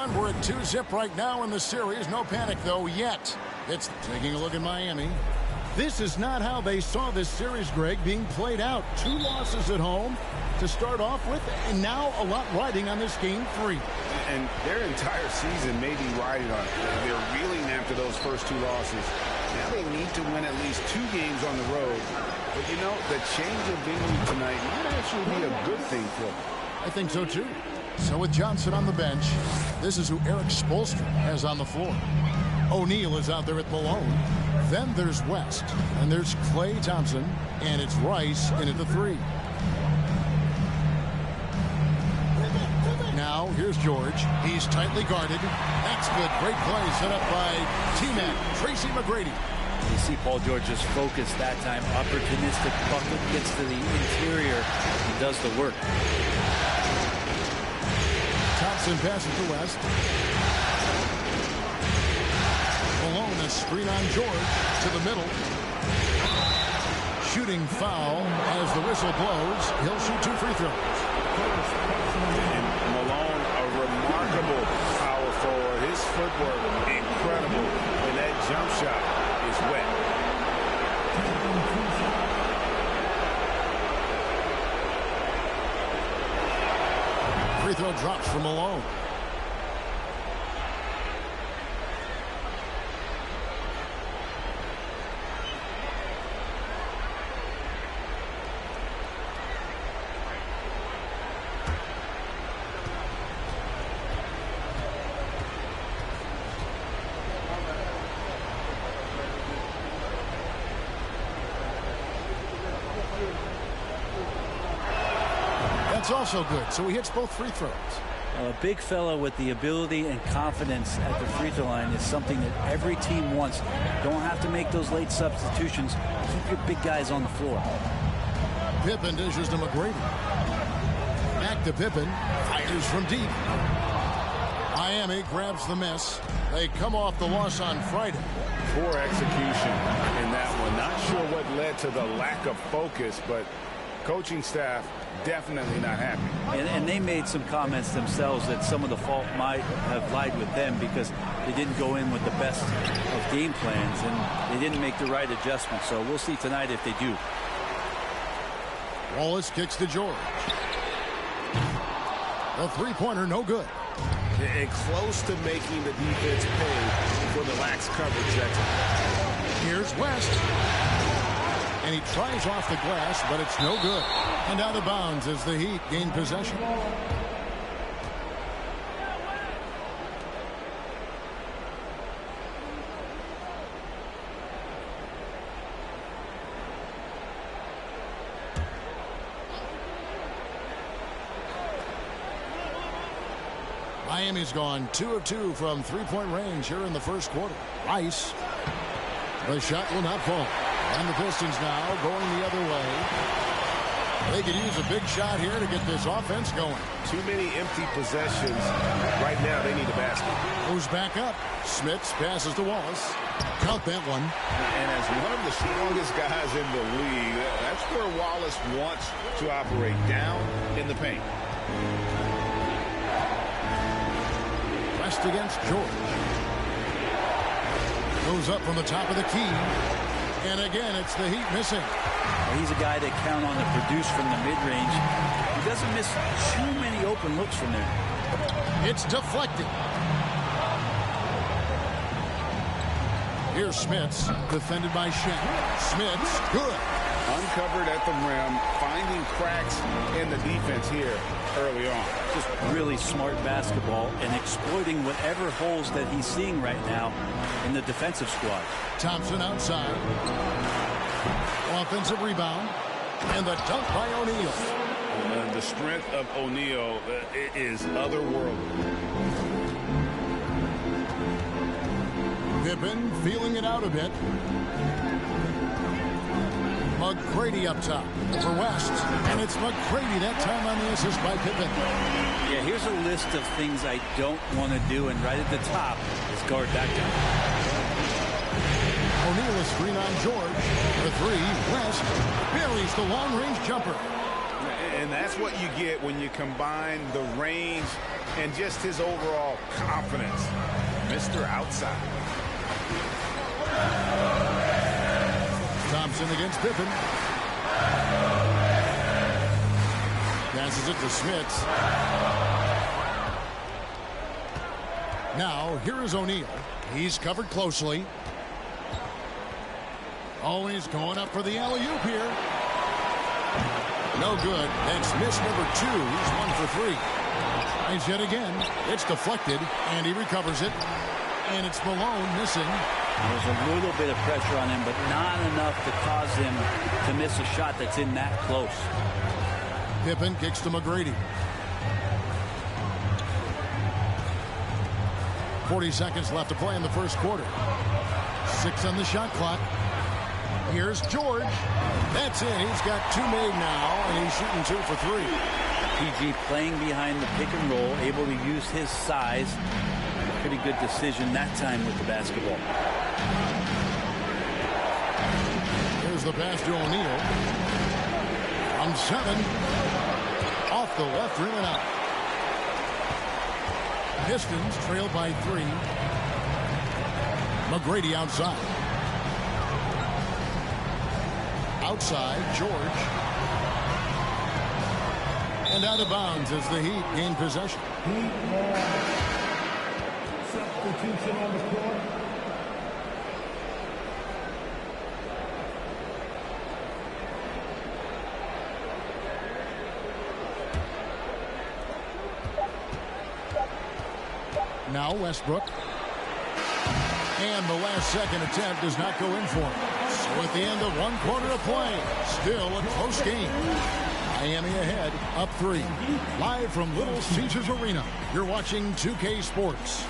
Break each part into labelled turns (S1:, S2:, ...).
S1: We're at 2-zip right now in the series. No panic, though, yet. It's taking a look at Miami. This is not how they saw this series, Greg, being played out. 2 losses at home to start off with, and now a lot riding on this game 3.
S2: And their entire season may be riding on it. They're reeling after those first 2 losses. Now they need to win at least 2 games on the road. But, you know, the change of venue tonight might actually be a good thing for them.
S1: I think so, too. So with Johnson on the bench, this is who Eric Spoelstra has on the floor. O'Neal is out there at Malone. Then there's West, and there's Klay Thompson, and it's Rice in at the 3. Now, here's George. He's tightly guarded. That's good. Great play set up by T-Mac, Tracy McGrady.
S3: You see Paul George just focused that time. Opportunistic bucket, gets to the interior and does the work.
S1: Thompson passes to West. Malone, a screen on George to the middle. Shooting foul as the whistle blows. He'll shoot 2 free throws.
S2: And Malone, a remarkable power forward. His footwork, incredible. And that jump shot is wet.
S1: Free throw drops from Malone. That's also good. So he hits both free throws.
S3: A big fella with the ability and confidence at the free throw line is something that every team wants. Don't have to make those late substitutions. Keep your big guys on the floor.
S1: Pippen dishes to McGrady. Back to Pippen. Fires from deep. Miami grabs the miss. They come off the loss on Friday.
S2: Poor execution in that one. Not sure what led to the lack of focus, but coaching staff definitely not happy.
S3: And they made some comments themselves that some of the fault might have lied with them because they didn't go in with the best of game plans and they didn't make the right adjustments. So we'll see tonight if they do.
S1: Wallace kicks to George. The three-pointer, no good.
S2: And close to making the defense pay for the lax coverage.
S1: Here's West. And he tries off the glass, but it's no good. And out of bounds as the Heat gain possession. Miami's gone 2 of 2 from three-point range here in the first quarter. Rice. The shot will not fall. And the Pistons now going the other way. They could use a big shot here to get this offense going.
S2: Too many empty possessions. Right now they need a basket.
S1: Moves back up. Smits passes to Wallace. Count that one.
S2: And as one of the strongest guys in the league, that's where Wallace wants to operate, down in the paint.
S1: West against George. Goes up from the top of the key. And again, it's the Heat missing.
S3: Well, he's a guy they count on to produce from the mid-range. He doesn't miss too many open looks from there.
S1: It's deflected. Here's Smits, defended by Shaq. Smits, good.
S2: Uncovered at the rim, finding cracks in the defense here early on.
S3: Just really smart basketball and exploiting whatever holes that he's seeing right now in the defensive squad.
S1: Thompson outside. Offensive rebound. And the dunk by O'Neal.
S2: The strength of O'Neal is otherworldly.
S1: Pippen feeling it out a bit. McGrady up top for West. And it's McGrady that time on the assist by Pippen.
S3: Yeah, here's a list of things I don't want to do. And right at the top is guard that guy.
S1: O'Neal a screen on George. The three. West buries the long-range jumper.
S2: And that's what you get when you combine the range and just his overall confidence. Mr. Outside.
S1: Thompson against Pippen. Passes it to Smits. Now, here is O'Neal. He's covered closely. Oh, he's going up for the alley-oop here. No good. And Smith's number 2. He's 1 for 3. And yet again, it's deflected, and he recovers it. And it's Malone missing.
S3: There's a little bit of pressure on him, but not enough to cause him to miss a shot that's in that close.
S1: Pippen kicks to McGrady. 40 seconds left to play in the first quarter. 6 on the shot clock. Here's George. That's it. He's got 2 made now, and he's shooting 2 for 3.
S3: PG playing behind the pick and roll, able to use his size. Pretty good decision that time with the basketball.
S1: Here's the pass to O'Neal. From 7. Off the left rim and out. Pistons trail by 3. McGrady outside. Outside, George. And out of bounds as the Heat gain possession.
S4: Substitution on the court.
S1: Now Westbrook. And the last second attempt does not go in for him. So at the end of 1 quarter of play, still a close game. Miami ahead, up 3. Live from Little Caesars Arena, you're watching 2K Sports.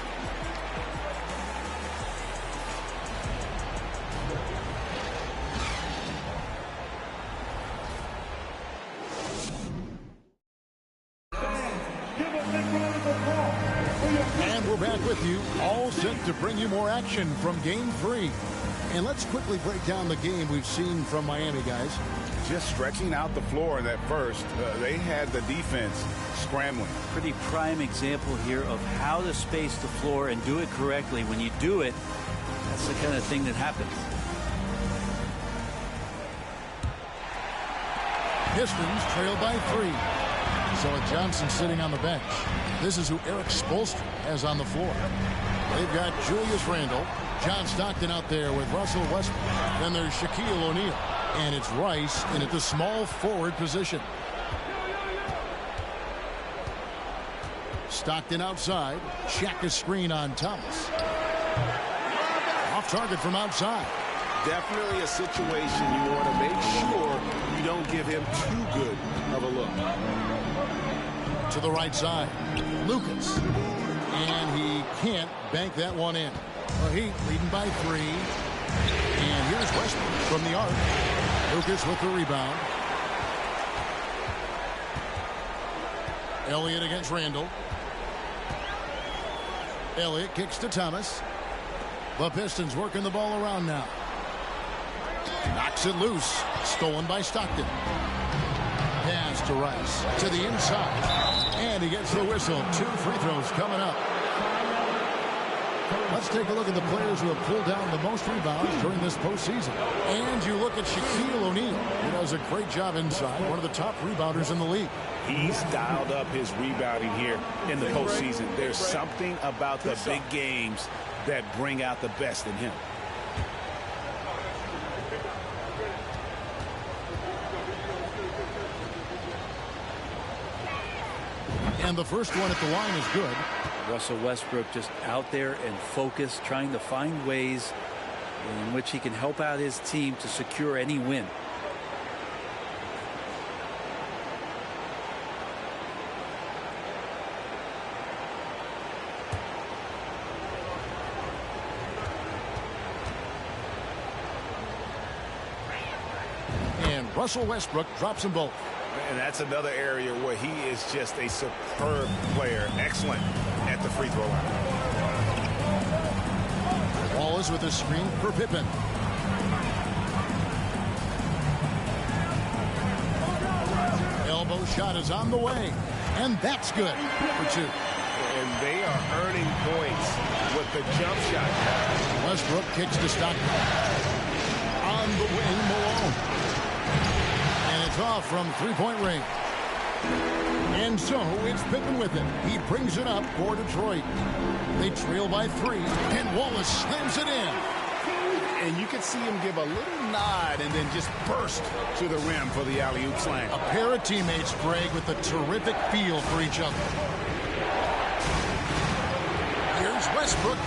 S1: And we're back with you, all set to bring you more action from Game 3. And let's quickly break down the game we've seen from Miami, guys.
S2: Just stretching out the floor in that first. They had the defense scrambling.
S3: Pretty prime example here of how to space the floor and do it correctly. When you do it, that's the kind of thing that happens.
S1: Pistons trail by 3. So Johnson sitting on the bench. This is who Eric Spoelstra has on the floor. They've got Julius Randle, John Stockton out there with Russell Westbrook. Then there's Shaquille O'Neal. And it's Rice in at the small forward position. Stockton outside. Check a screen on Thomas. Off target from outside.
S2: Definitely a situation you want to make sure you don't give him too good of a look.
S1: To the right side. Lucas. And he can't bank that one in. The Heat leading by 3. And here's Westbrook from the arc. Lucas with the rebound. Elliott against Randall. Elliott kicks to Thomas. The Pistons working the ball around now. Knocks it loose. Stolen by Stockton. Pass to Rice. To the inside. And he gets the whistle. 2 free throws coming up. Let's take a look at the players who have pulled down the most rebounds during this postseason. And you look at Shaquille O'Neal, who does a great job inside, one of the top rebounders in the league.
S2: He's dialed up his rebounding here in the postseason. There's something about the big games that bring out the best in him.
S1: And the first one at the line is good.
S3: Russell Westbrook just out there and focused, trying to find ways in which he can help out his team to secure any win.
S1: And Russell Westbrook drops them both.
S2: And that's another area where he is just a superb player. Excellent at the free throw line.
S1: Wallace with a screen for Pippen. go. Shot is on the way. And that's good for 2.
S2: And they are earning points with the jump shot.
S1: Westbrook kicks to Stockton. On the wing, Malone. And it's off from three-point range. And so it's Pippen with it. He brings it up for Detroit. They trail by 3, and Wallace slams it in.
S2: And you can see him give a little nod and then just burst to the rim for the alley-oop slam.
S1: A pair of teammates, Greg, with a terrific feel for each other. Here's Westbrook.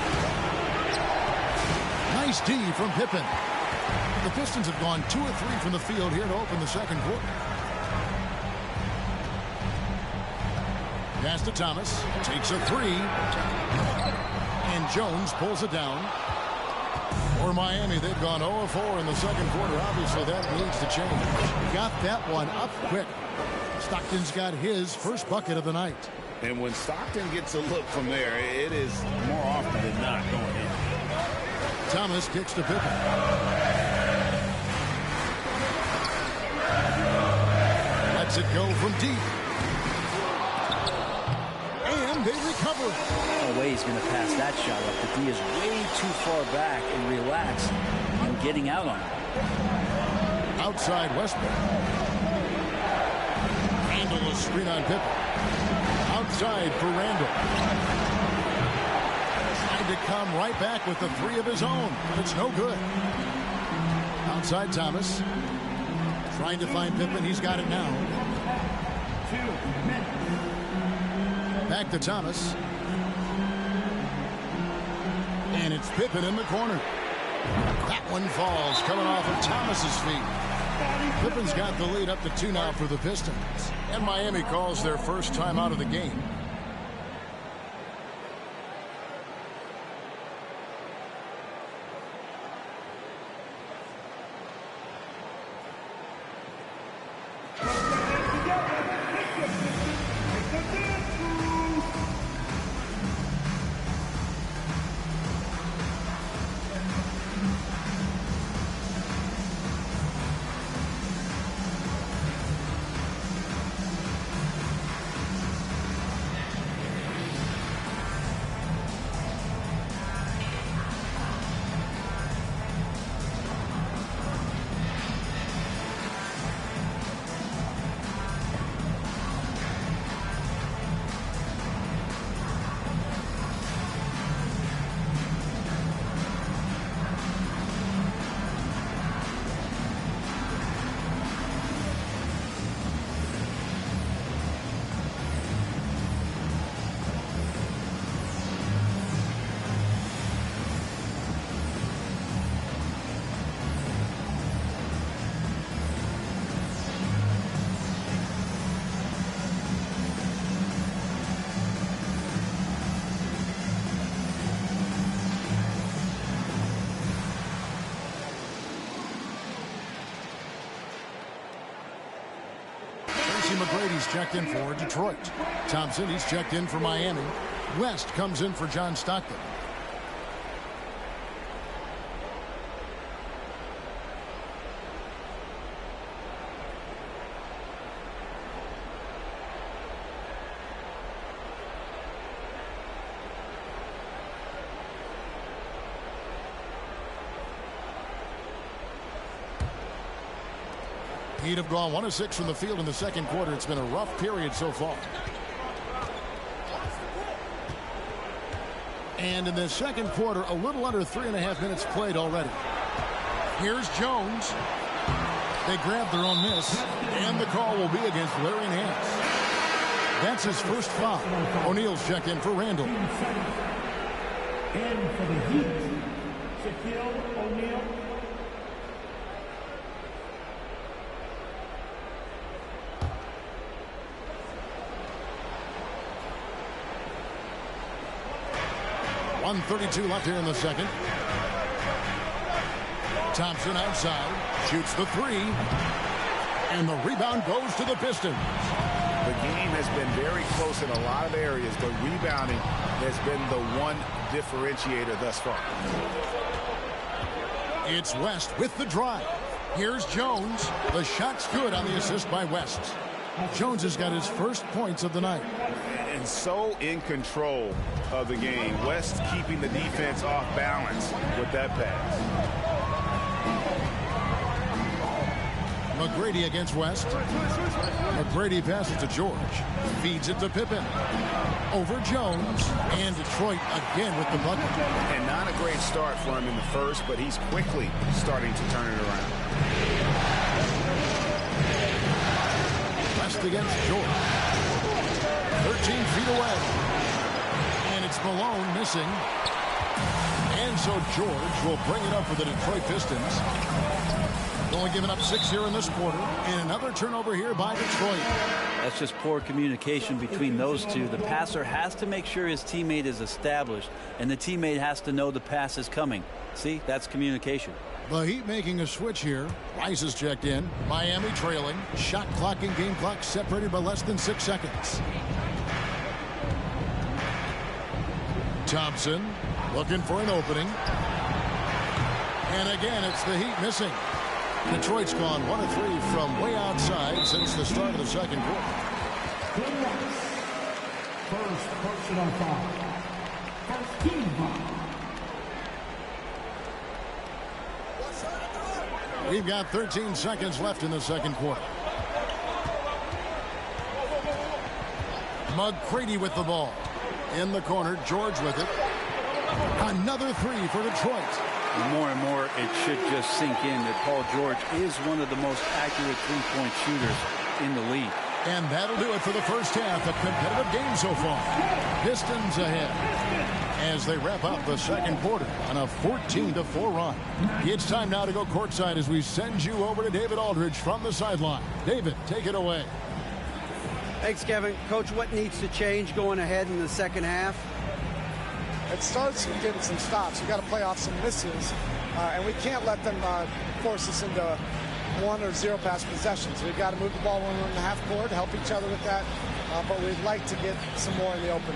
S1: Nice D from Pippen. The Pistons have gone 2 of 3 from the field here to open the second quarter. Pass to Thomas. Takes a 3. And Jones pulls it down. For Miami, they've gone 0-4 in the second quarter. Obviously, that needs to change. Got that one up quick. Stockton's got his first bucket of the night.
S2: And when Stockton gets a look from there, it is more often than not going in.
S1: Thomas kicks to Pippen. Lets it go from deep. And they recover.
S3: No way he's going to pass that shot up. The D is way too far back and relaxed and getting out on it.
S1: Outside Westbrook. Randall a screen on Pippen. Outside for Randall. Trying to come right back with the 3 of his own. It's no good. Outside Thomas. Trying to find Pippen. He's got it now.
S4: 2 minutes.
S1: Back to Thomas. And it's Pippen in the corner. That one falls, coming off of Thomas's feet. Pippen's got the lead up to 2 now for the Pistons. And Miami calls their first time out of the game. McGrady's checked in for Detroit. Thompson, he's checked in for Miami. West comes in for John Stockton. Heat have gone 1 of 6 from the field in the second quarter. It's been a rough period so far. And in the second quarter, a little under 3.5 minutes played already. Here's Jones. They grab their own miss, and the call will be against Larry Nance. That's his first foul. O'Neal's checked in for Randall.
S4: And for the Heat, Shaquille O'Neal.
S1: .132 left here in the second. Thompson outside, shoots the 3, and the rebound goes to the Pistons.
S2: The game has been very close in a lot of areas, but rebounding has been the one differentiator thus far.
S1: It's West with the drive. Here's Jones. The shot's good on the assist by West. Jones has got his first points of the night.
S2: And so in control of the game. West keeping the defense off balance with that pass.
S1: McGrady against West. McGrady passes to George. Feeds it to Pippen. Over Jones. And Detroit again with the bucket.
S2: And not a great start for him in the first, but he's quickly starting to turn it around.
S1: West against George. 13 feet away. And it's Malone missing. And so George will bring it up for the Detroit Pistons. Only giving up 6 here in this quarter. And another turnover here by Detroit.
S3: That's just poor communication between those two. The passer has to make sure his teammate is established, and the teammate has to know the pass is coming. See, that's communication.
S1: The Heat making a switch here. Rice is checked in. Miami trailing. Shot clock and game clock separated by less than 6 seconds. Thompson looking for an opening. And again, it's the Heat missing. Detroit's gone 1 of 3 from way outside since the start of the second quarter.
S4: First personal foul. First team foul.
S1: We've got 13 seconds left in the second quarter. McGrady with the ball. In the corner, George with it. Another 3 for Detroit.
S3: More and more, it should just sink in that Paul George is one of the most accurate three-point shooters in the league.
S1: And that'll do it for the first half. A competitive game so far. Pistons ahead as they wrap up the second quarter on a 14-4 run. It's time now to go courtside as we send you over to David Aldridge from the sideline. David, take it away.
S5: Thanks, Kevin. Coach, what needs to change going ahead in the second half?
S6: It starts with getting some stops. We've got to play off some misses, and we can't let them force us into 1 or 0 pass possessions. We've got to move the ball when we're in the half court, help each other with that, but we'd like to get some more in the open.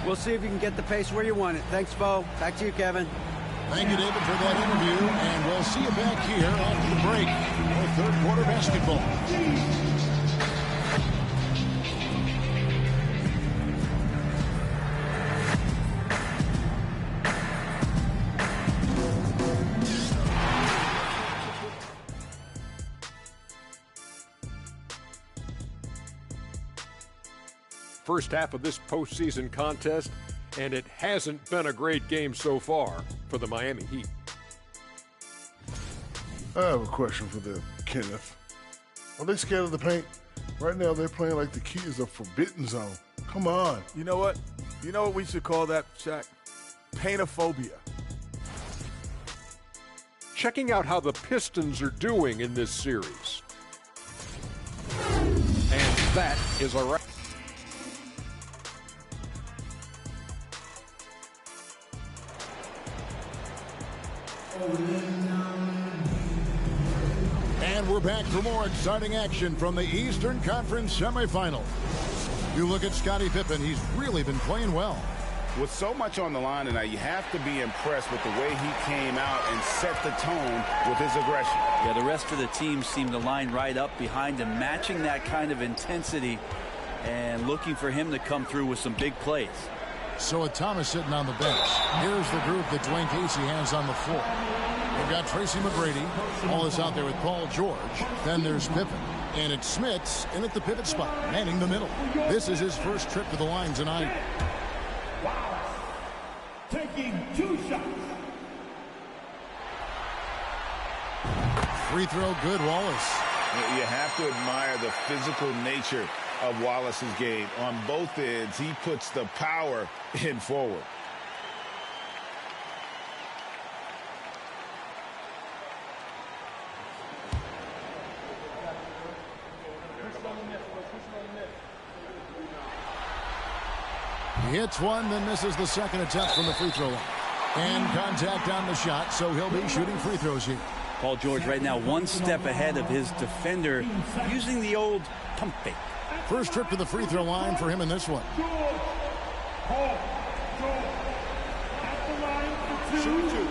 S5: We'll see if you can get the pace where you want it. Thanks, Bo. Back to you, Kevin.
S1: Thank you, David, for that interview, and we'll see you back here after the break for third quarter basketball.
S7: First half of this postseason contest, and it hasn't been a great game so far for the Miami Heat.
S8: I have a question for them, Kenneth. Are they scared of the paint? Right now they're playing like the key is a forbidden zone. Come on.
S9: You know what? You know what we should call that, Shaq? Paintophobia.
S7: Checking out how the Pistons are doing in this series. And that is a wrap.
S1: And we're back for more exciting action from the Eastern Conference semifinals. You look at Scottie Pippen, he's really been playing well.
S2: With so much on the line tonight, you have to be impressed with the way he came out and set the tone with his aggression.
S3: Yeah, the rest of the team seemed to line right up behind him, matching that kind of intensity and looking for him to come through with some big plays.
S1: So with Thomas sitting on the bench, here's the group that Dwayne Casey has on the floor. We've got Tracy McGrady, all this out there with Paul George. Then there's Pippen. And it's Smits in at the pivot spot, manning the middle. This is his first trip to the line tonight.
S4: Taking 2 shots.
S1: Free throw good, Wallace.
S2: You have to admire the physical nature of Wallace's game. On both ends, he puts the power in forward.
S1: He hits one, then misses the second attempt from the free throw line. And contact on the shot, so he'll be shooting free throws here.
S3: Paul George right now 1 step ahead of his defender using the old pump fake.
S1: First trip to the free throw line for him in this one.
S4: Paul George at the line for 2.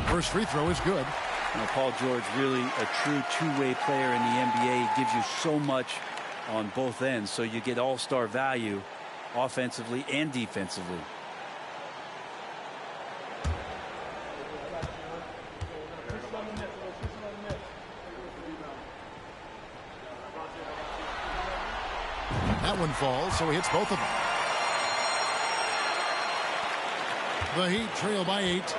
S1: First free throw is good.
S3: Paul George, really a true two-way player in the NBA. He gives you so much on both ends, so you get all-star value offensively and defensively.
S1: That one falls, so he hits both of them. The Heat trail by 8.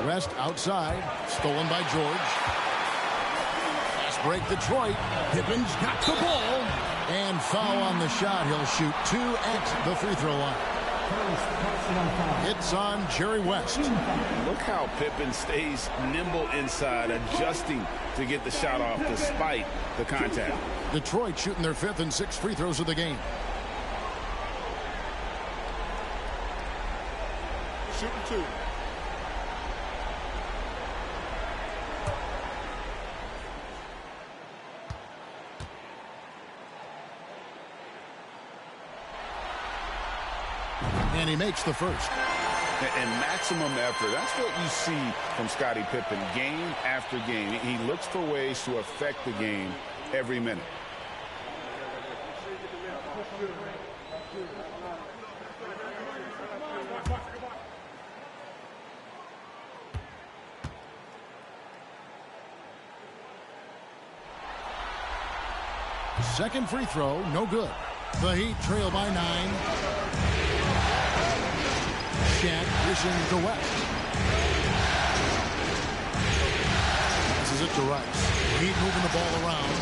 S1: West outside, stolen by George. Fast break Detroit. Pippen's got the ball. And foul on the shot. He'll shoot 2 at the free throw line. It's on Jerry West.
S2: Look how Pippen stays nimble inside, adjusting to get the shot off despite the contact.
S1: Detroit shooting their 5th and 6th free throws of the game.
S8: Shooting 2.
S1: And he makes the first.
S2: And maximum effort. That's what you see from Scottie Pippen game after game. He looks for ways to affect the game every minute.
S1: Second free throw, no good. The Heat trail by 9. Shaq dishing to West. Passes it to Rice. Heat moving the ball around.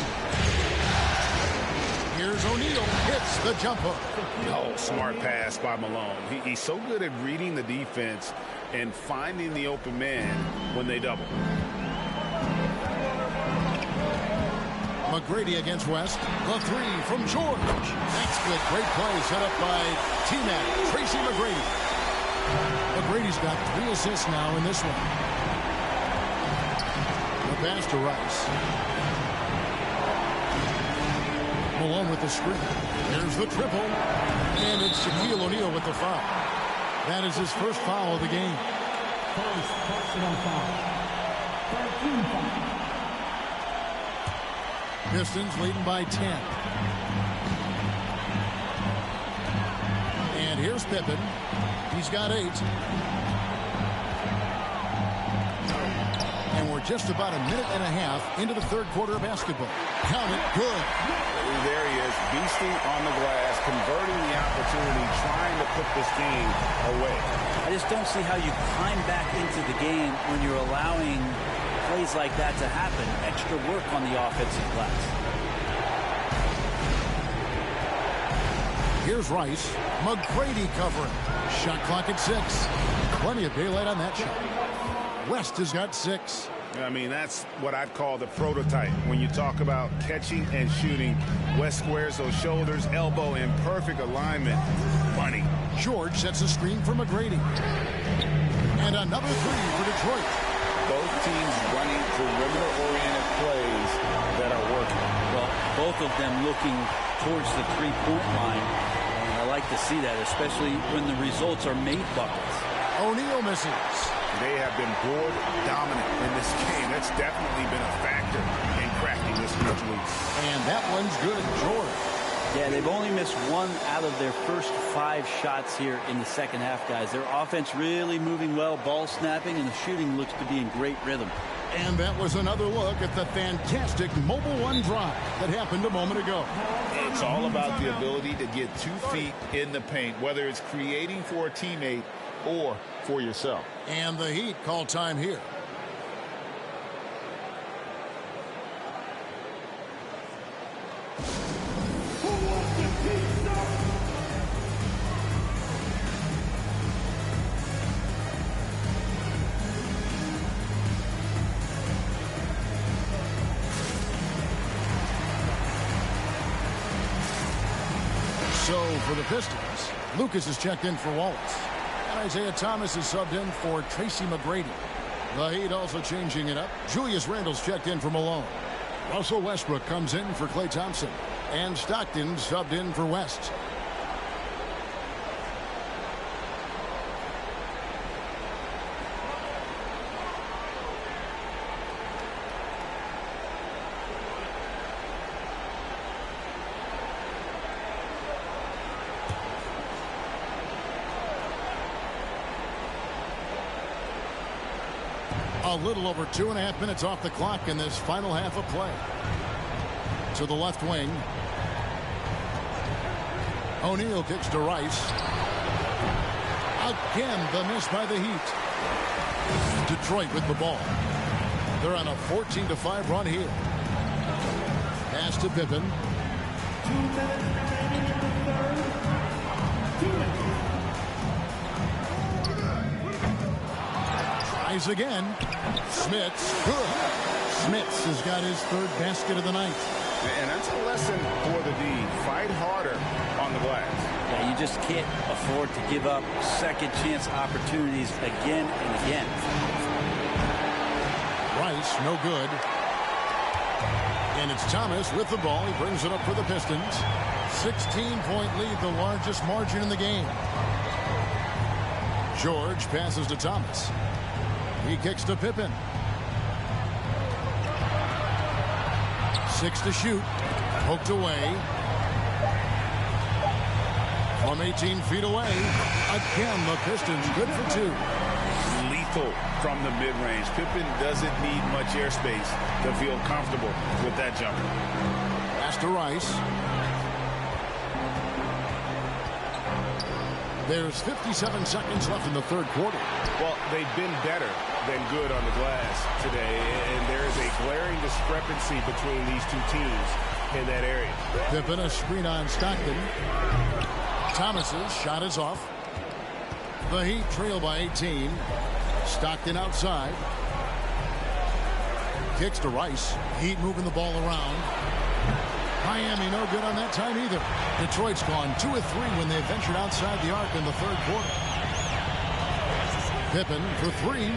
S1: Here's O'Neal. Hits the jumper.
S2: Oh, smart pass by Malone. He's so good at reading the defense and finding the open man when they double.
S1: McGrady against West. The 3 from George. That's good. Great play set up by T-Mac. Tracy McGrady. McGrady's got 3 assists now in this one. The pass to Rice. Malone with the screen. There's the triple. And it's Shaquille O'Neal with the foul. That is his first foul of the game.
S4: First personal foul. 13 foul.
S1: Pistons leading by 10. And here's Pippen. He's got 8. And we're just about a minute and a half into the third quarter of basketball. Count it. Good.
S2: There he is, beasting on the glass, converting the opportunity, trying to put this game away.
S3: I just don't see how you climb back into the game when you're allowing plays like that to happen. Extra work on the offensive glass.
S1: Here's Rice. McGrady covering. Shot clock at 6. Plenty of daylight on that shot. West has got 6.
S2: I mean, that's what I'd call the prototype. When you talk about catching and shooting, West squares those shoulders, elbow in perfect alignment. Money.
S1: George sets a screen for McGrady. And another 3 for Detroit.
S2: Both teams running perimeter-oriented plays that are working.
S3: Well, both of them looking towards the three-point line. And I like to see that, especially when the results are made buckets.
S1: O'Neal misses.
S2: They have been board dominant in this game. That's definitely been a factor in cracking this huge lead.
S1: And that one's good, George.
S3: Yeah, they've only missed 1 out of their first 5 shots here in the second half, guys. Their offense really moving well, ball snapping, and the shooting looks to be in great rhythm.
S1: And that was another look at the fantastic Mobile One drive that happened a moment ago.
S2: It's all about the ability to get 2 feet in the paint, whether it's creating for a teammate or for yourself.
S1: And the Heat call time here. So for the Pistons, Lucas is checked in for Wallace. And Isaiah Thomas is subbed in for Tracy McGrady. The Heat also changing it up. Julius Randle's checked in for Malone. Russell Westbrook comes in for Klay Thompson. And Stockton subbed in for West. A little over 2.5 minutes off the clock in this final half of play. To the left wing. O'Neal kicks to Rice. Again, the miss by the Heat. Detroit with the ball. They're on a 14-5 run here. Pass to Pippen.
S4: 2 minutes remaining in the third. 2 minutes.
S1: Tries again. Smits. Good. Smits has got his third basket of the night.
S2: And that's a lesson for the D. Fight harder on the glass.
S3: Yeah, you just can't afford to give up second chance opportunities again and again.
S1: Rice, no good. And it's Thomas with the ball. He brings it up for the Pistons. 16-point lead, the largest margin in the game. George passes to Thomas. He kicks to Pippen. 6 to shoot. Poked away. From 18 feet away. Again, the Pistons good for 2.
S2: Lethal from the mid-range. Pippen doesn't need much airspace to feel comfortable with that jumper.
S1: Pass to Rice. There's 57 seconds left in the third quarter.
S2: Well, they've been better than good on the glass today, and there is a glaring discrepancy between these two teams in that area.
S1: Pippen, a screen on Stockton. Thomas's shot is off. The Heat trail by 18. Stockton outside. Kicks to Rice. Heat moving the ball around. Miami no good on that time either. Detroit's gone 2 of 3 when they ventured outside the arc in the third quarter. Pippen for 3.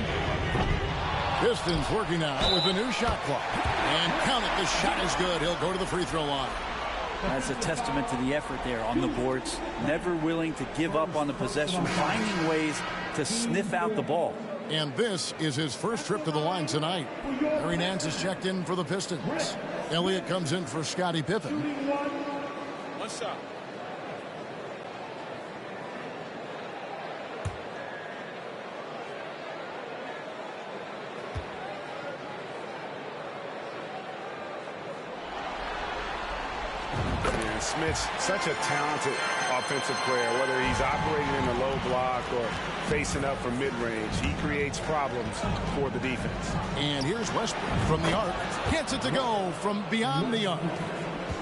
S1: Pistons working now with a new shot clock. And count it, the shot is good. He'll go to the free throw line.
S3: That's a testament to the effort there on the boards. Never willing to give up on the possession, finding ways to sniff out the ball.
S1: And this is his first trip to the line tonight. Larry Nance is checked in for the Pistons. Elliott comes in for Scottie Pippen.
S2: What's up? Smith's such a talented offensive player, whether he's operating in the low block or facing up from mid-range. He creates problems for the defense.
S1: And here's Westbrook from the arc. Gets it to go from beyond the arc.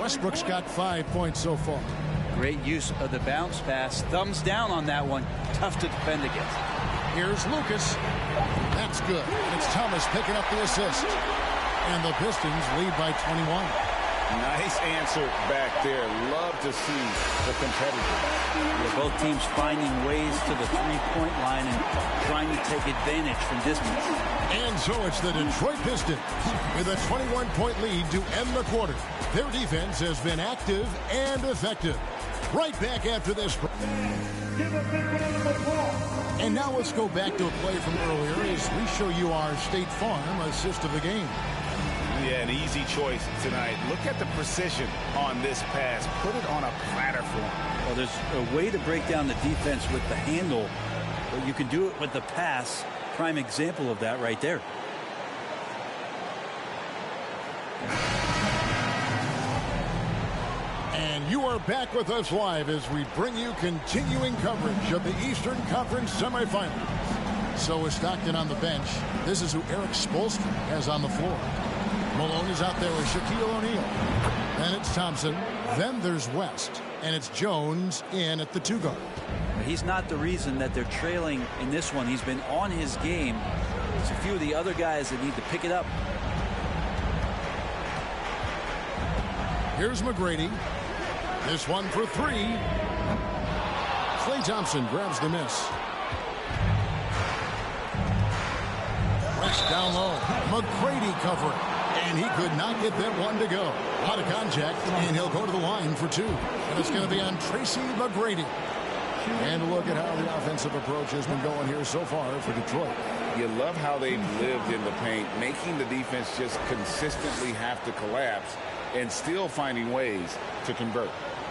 S1: Westbrook's got 5 points so far.
S3: Great use of the bounce pass. Thumbs down on that one. Tough to defend against.
S1: Here's Lucas. That's good. And it's Thomas picking up the assist. And the Pistons lead by 21.
S2: Nice answer back there. Love to see the competitors.
S3: Both teams finding ways to the three-point line and trying to take advantage from distance.
S1: And so it's the Detroit Pistons with a 21-point lead to end the quarter. Their defense has been active and effective. Right back after this. And now let's go back to a play from earlier as we show you our State Farm assist of the game.
S2: Yeah, an easy choice tonight. Look at the precision on this pass. Put it on a platter for him.
S3: Well, there's a way to break down the defense with the handle, but you can do it with the pass. Prime example of that right there.
S1: And you are back with us live as we bring you continuing coverage of the Eastern Conference semifinals. So is Stockton on the bench. This is who Eric Spoelstra has on the floor. Malone is out there with Shaquille O'Neal. Then it's Thompson. Then there's West. And it's Jones in at the 2 guard.
S3: He's not the reason that they're trailing in this one. He's been on his game. There's a few of the other guys that need to pick it up.
S1: Here's McGrady. This one for 3. Klay Thompson grabs the miss. West down low. McGrady covering. And he could not get that one to go. Out of contact, and he'll go to the line for 2. And it's going to be on Tracy McGrady. And look at how the offensive approach has been going here so far for Detroit.
S2: You love how they've lived in the paint, making the defense just consistently have to collapse and still finding ways to convert.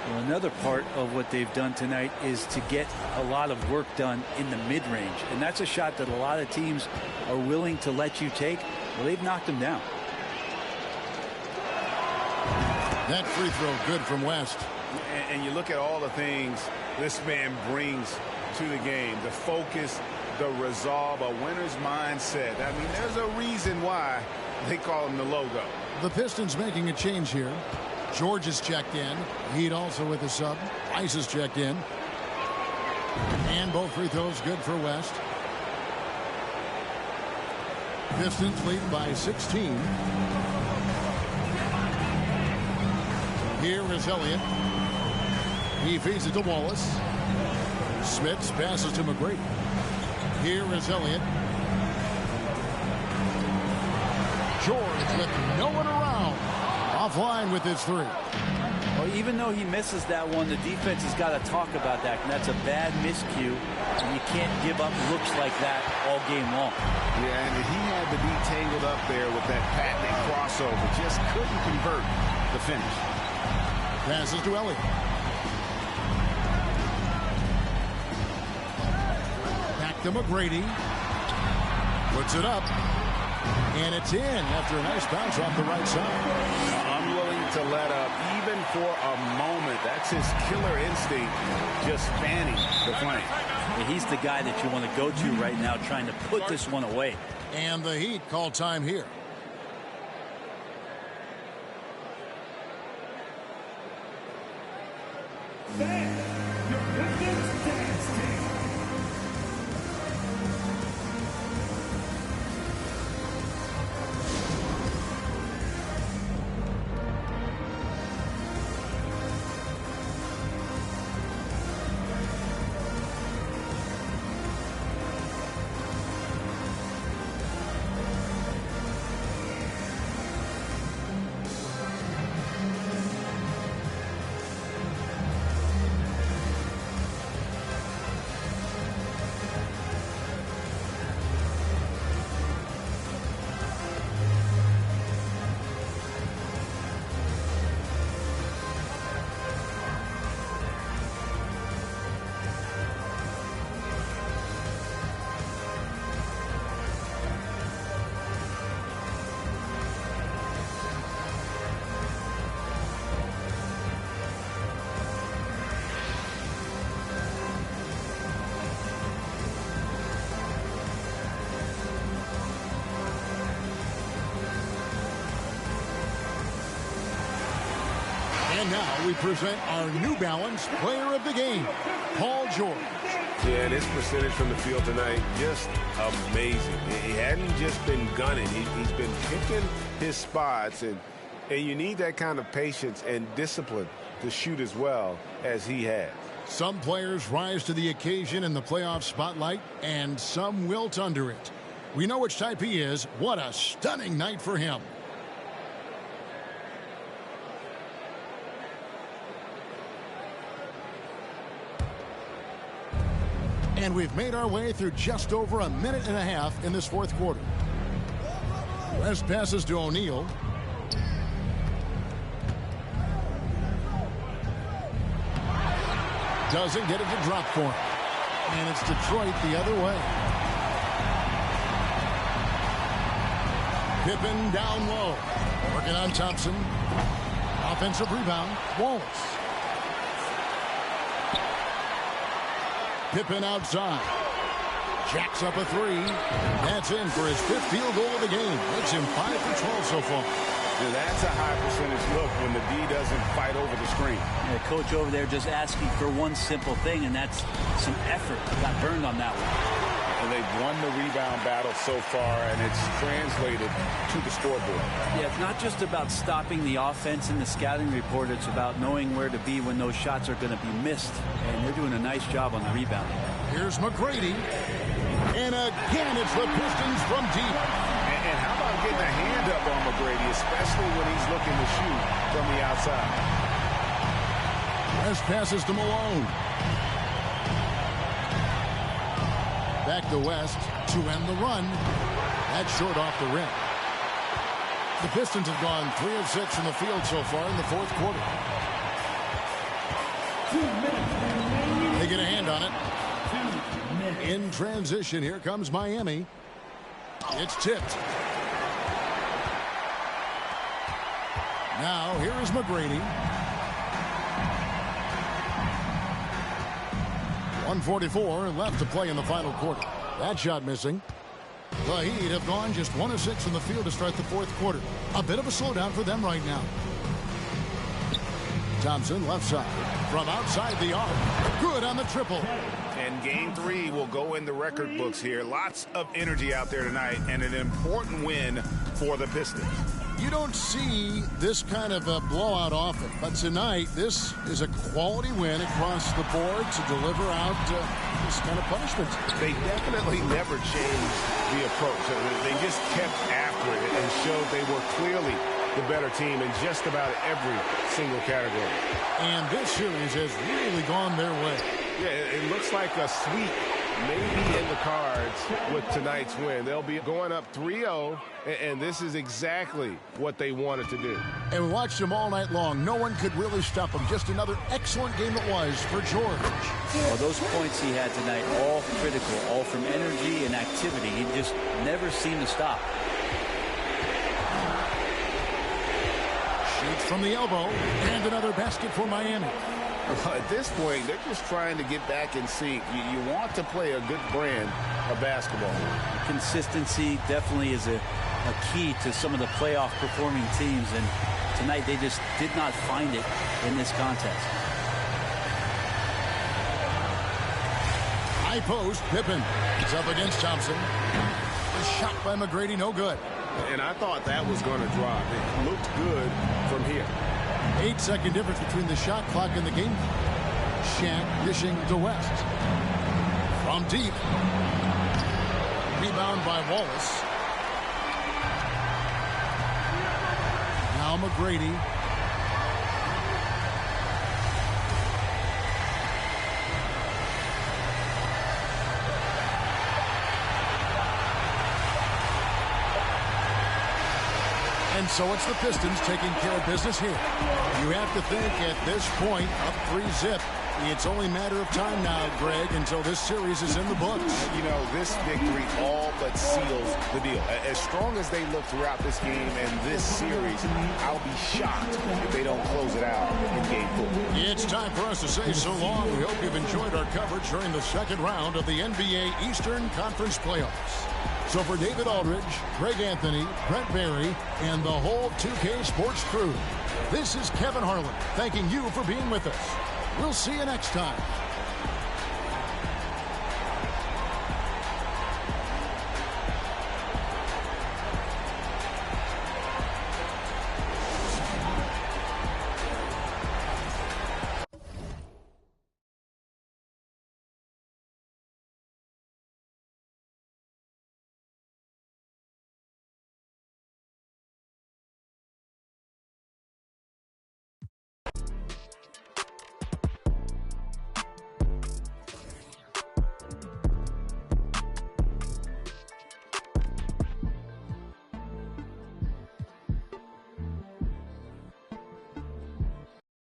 S3: Well, another part of what they've done tonight is to get a lot of work done in the mid-range. And that's a shot that a lot of teams are willing to let you take. Well, they've knocked them down.
S1: That free throw good from West.
S2: And you look at all the things this man brings to the game. The focus, the resolve, a winner's mindset. I mean, there's a reason why they call him the logo.
S1: The Pistons making a change here. George is checked in. Heat also with a sub. Rice is checked in. And both free throws good for West. Pistons lead by 16. Here is Elliott. He feeds it to Wallace. Smits passes to McGrady. Here is Elliott. George with no one around. Offline with his three.
S3: Well, even though he misses that one, the defense has got to talk about that. And that's a bad miscue. And you can't give up looks like that all game long.
S2: Yeah, and he had to be tangled up there with that patented crossover. Just couldn't convert the finish.
S1: Passes to Elliott. Back to McGrady. Puts it up. And it's in after a nice bounce off the right side.
S2: Unwilling to let up even for a moment. That's his killer instinct, just fanning the flame.
S3: And he's the guy that you want to go to right now, trying to put this one away.
S1: And the Heat call time here. And now we present our New Balance Player of the Game, Paul George.
S2: Yeah, and his percentage from the field tonight, just amazing. He hadn't just been gunning. He's been picking his spots, and you need that kind of patience and discipline to shoot as well as he has.
S1: Some players rise to the occasion in the playoff spotlight, and some wilt under it. We know which type he is. What a stunning night for him. And we've made our way through just over a minute and a half in this fourth quarter. West passes to O'Neal. Doesn't get it to drop for him. And it's Detroit the other way. Pippen down low. Working on Thompson. Offensive rebound. Wallace. Pippen outside. Jacks up a three. That's in for his fifth field goal of the game. Makes him 5 for 12 so far.
S2: Yeah, that's a high percentage look when the D doesn't fight over the screen.
S3: Yeah, coach over there just asking for one simple thing, and that's some effort. Got burned on that one.
S2: And they've won the rebound battle so far, and it's translated to the scoreboard.
S3: Yeah, it's not just about stopping the offense in the scouting report. It's about knowing where to be when those shots are going to be missed. And they're doing a nice job on the rebounding.
S1: Here's McGrady. And again, it's the Pistons from deep.
S2: And how about getting a hand up on McGrady, especially when he's looking to shoot from the outside.
S1: West passes to Malone. Back to West to end the run. That's short off the rim. The Pistons have gone 3 of 6 from the field so far in the fourth quarter. They get a hand on it. In transition, here comes Miami. It's tipped. Now, here is McGrady. 1:44 left to play in the final quarter. That shot missing. The Heat have gone just 1 of 6 from the field to start the fourth quarter. A bit of a slowdown for them right now. Thompson left side from outside the arc. Good on the triple.
S2: And game 3 will go in the record books here. Lots of energy out there tonight and an important win for the Pistons.
S1: You don't see this kind of a blowout often, but tonight this is a quality win across the board to deliver out this kind of punishment.
S2: They definitely never changed the approach. They just kept after it and showed they were clearly the better team in just about every single category.
S1: And this series has really gone their way.
S2: Yeah, it looks like a sweep maybe in the cards with tonight's win. They'll be going up 3-0, and this is exactly what they wanted to do.
S1: And we watched them all night long. No one could really stop them. Just another excellent game it was for George.
S3: Well, those points he had tonight, all critical, all from energy and activity. He just never seemed to stop.
S1: Shoots from the elbow, and another basket for Miami.
S2: At this point, they're just trying to get back in sync. You want to play a good brand of basketball.
S3: Consistency definitely is a key to some of the playoff performing teams, and tonight they just did not find it in this contest.
S1: High post, Pippen. It's up against Thompson. A shot by McGrady, no good.
S2: And I thought that was going to drop. It looked good from here.
S1: 8-second difference between the shot clock and the game. Shaq dishing to West. From deep. Rebound by Wallace. Now McGrady. And so it's the Pistons taking care of business here. You have to think at this point, up 3-zip, it's only a matter of time now, Greg, until this series is in the books.
S2: You know, this victory all but seals the deal. As strong as they look throughout this game and this series, I'll be shocked if they don't close it out in game 4.
S1: It's time for us to say so long. We hope you've enjoyed our coverage during the second round of the NBA Eastern Conference Playoffs. So for David Aldridge, Greg Anthony, Brent Barry, and the whole 2K Sports crew, this is Kevin Harlan thanking you for being with us. We'll see you next time.